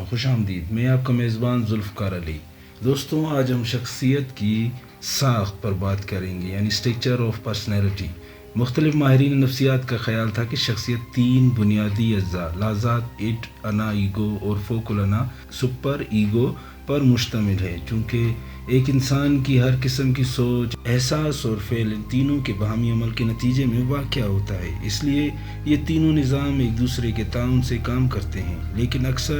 خوش آمدید. میں آپ کا میزبان ذوالفقار علی. دوستوں آج ہم شخصیت کی ساخت پر بات کریں گے، یعنی اسٹرکچر آف پرسنالٹی. مختلف ماہرین نفسیات کا خیال تھا کہ شخصیت 3 بنیادی اجزاء لازات، اٹ، انا، ایگو اور فوق الانا سپر ایگو پر مشتمل ہے. چونکہ ایک انسان کی ہر قسم کی سوچ، احساس اور فعل ان تینوں کے باہمی عمل کے نتیجے میں واقع ہوتا ہے. اس لیے یہ تینوں نظام ایک دوسرے کے تعاون سے کام کرتے ہیں، لیکن اکثر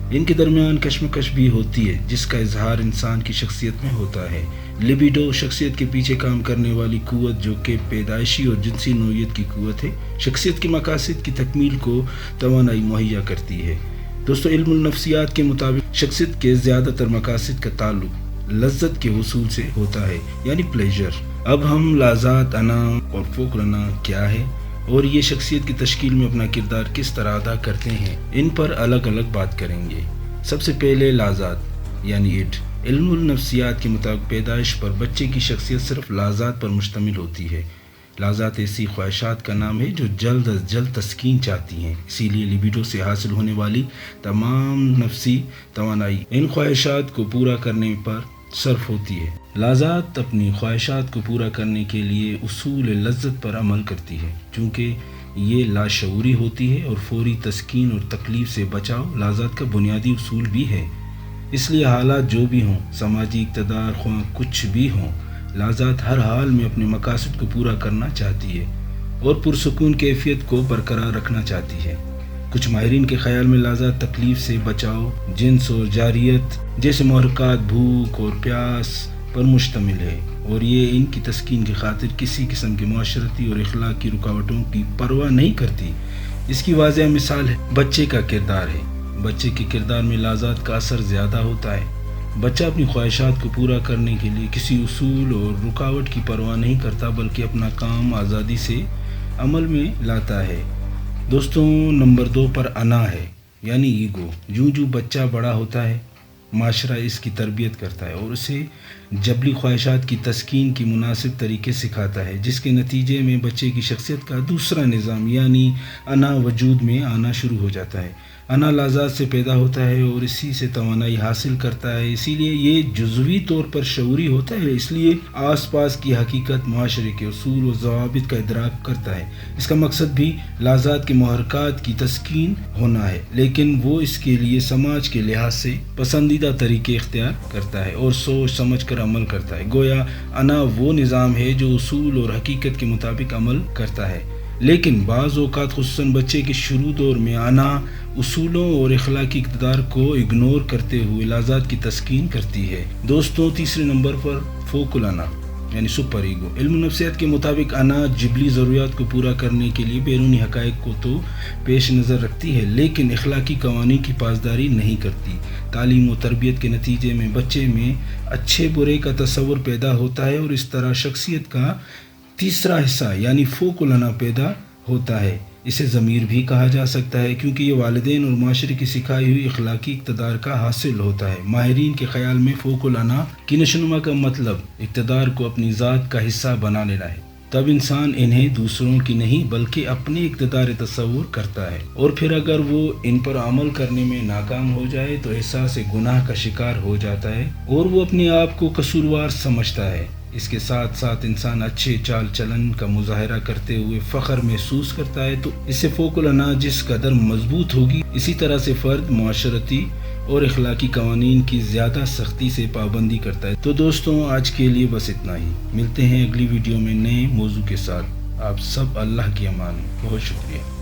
ان کے درمیان کشمکش بھی ہوتی ہے جس کا اظہار انسان کی شخصیت میں ہوتا ہے. لیبیڈو شخصیت کے پیچھے کام کرنے والی قوت جو کہ پیدائشی اور جنسی نوعیت کی قوت ہے، شخصیت کے مقاصد کی تکمیل کو توانائی مہیا کرتی ہے. دوستو علم النفسیات کے مطابق شخصیت کے زیادہ تر مقاصد کا تعلق لذت کے حصول سے ہوتا ہے، یعنی پلیجر. اب ہم لازات، انا اور فوق الانا کیا ہے اور یہ شخصیت کی تشکیل میں اپنا کردار کس طرح ادا کرتے ہیں، ان پر الگ الگ بات کریں گے. سب سے پہلے لازات یعنی اٹ. علم النفسیات کے مطابق پیدائش پر بچے کی شخصیت صرف لازات پر مشتمل ہوتی ہے. لازات ایسی خواہشات کا نام ہے جو جلد از جلد تسکین چاہتی ہیں، اسی لیے لیبیڈو سے حاصل ہونے والی تمام نفسی توانائی ان خواہشات کو پورا کرنے پر صرف ہوتی ہے. لازات اپنی خواہشات کو پورا کرنے کے لیے اصول لذت پر عمل کرتی ہے. چونکہ یہ لاشعوری ہوتی ہے اور فوری تسکین اور تکلیف سے بچاؤ لازات کا بنیادی اصول بھی ہے. اس لیے حالات جو بھی ہوں، سماجی اقتدار خواہ کچھ بھی ہوں، لازات ہر حال میں اپنے مقاصد کو پورا کرنا چاہتی ہے اور پرسکون کیفیت کو برقرار رکھنا چاہتی ہے. کچھ ماہرین کے خیال میں لازات تکلیف سے بچاؤ، جنس اور جاریت جیسے محرکات، بھوک اور پیاس پر مشتمل ہے، اور یہ ان کی تسکین کی خاطر کسی قسم کی معاشرتی اور اخلاقی رکاوٹوں کی پرواہ نہیں کرتی. اس کی واضح مثال بچے کا کردار ہے. بچے کے کردار میں لازات کا اثر زیادہ ہوتا ہے. بچہ اپنی خواہشات کو پورا کرنے کے لیے کسی اصول اور رکاوٹ کی پرواہ نہیں کرتا، بلکہ اپنا کام آزادی سے عمل میں لاتا ہے. دوستوں نمبر 2 پر انا ہے، یعنی ایگو. جو بچہ بڑا ہوتا ہے، معاشرہ اس کی تربیت کرتا ہے اور اسے جبلی خواہشات کی تسکین کی مناسب طریقے سکھاتا ہے، جس کے نتیجے میں بچے کی شخصیت کا دوسرا نظام یعنی انا وجود میں آنا شروع ہو جاتا ہے. انا لازات سے پیدا ہوتا ہے اور اسی سے توانائی حاصل کرتا ہے، اسی لیے یہ جزوی طور پر شعوری ہوتا ہے. اس لیے آس پاس کی حقیقت، معاشرے کے اصول و ضوابط کا ادراک کرتا ہے. اس کا مقصد بھی لازات کے محرکات کی تسکین ہونا ہے، لیکن وہ اس کے لیے سماج کے لحاظ سے پسندیدہ طریقے اختیار کرتا ہے اور سوچ سمجھ کر عمل کرتا ہے. گویا انا وہ نظام ہے جو اصول اور حقیقت کے مطابق عمل کرتا ہے، لیکن بعض اوقات خصوصاً بچے کے شروع دور میں انا اصولوں اور اخلاقی اقتدار کو اگنور کرتے ہوئے لازات کی تسکین کرتی ہے. دوستوں تیسرے نمبر پر فوق الانا یعنی سپر ایگو. علم نفسیات کے مطابق انا جبلی ضروریات کو پورا کرنے کے لیے بیرونی حقائق کو تو پیش نظر رکھتی ہے، لیکن اخلاقی قوانین کی پاسداری نہیں کرتی. تعلیم و تربیت کے نتیجے میں بچے میں اچھے برے کا تصور پیدا ہوتا ہے اور اس طرح شخصیت کا تیسرا حصہ یعنی فوق الانا پیدا ہوتا ہے. اسے ضمیر بھی کہا جا سکتا ہے کیونکہ یہ والدین اور معاشرے کی سکھائی ہوئی اخلاقی اقتدار کا حاصل ہوتا ہے. ماہرین کے خیال میں فوق الانا کی نشوونما کا مطلب اقتدار کو اپنی ذات کا حصہ بنا لینا ہے. تب انسان انہیں دوسروں کی نہیں بلکہ اپنے اقتدار تصور کرتا ہے، اور پھر اگر وہ ان پر عمل کرنے میں ناکام ہو جائے تو احساس گناہ کا شکار ہو جاتا ہے اور وہ اپنے آپ کو قصوروار سمجھتا ہے. اس کے ساتھ ساتھ انسان اچھے چال چلن کا مظاہرہ کرتے ہوئے فخر محسوس کرتا ہے، تو اس سے فوق الانا جس قدر مضبوط ہوگی، اسی طرح سے فرد معاشرتی اور اخلاقی قوانین کی زیادہ سختی سے پابندی کرتا ہے. تو دوستوں آج کے لیے بس اتنا ہی. ملتے ہیں اگلی ویڈیو میں نئے موضوع کے ساتھ. آپ سب اللہ کی امان. بہت شکریہ.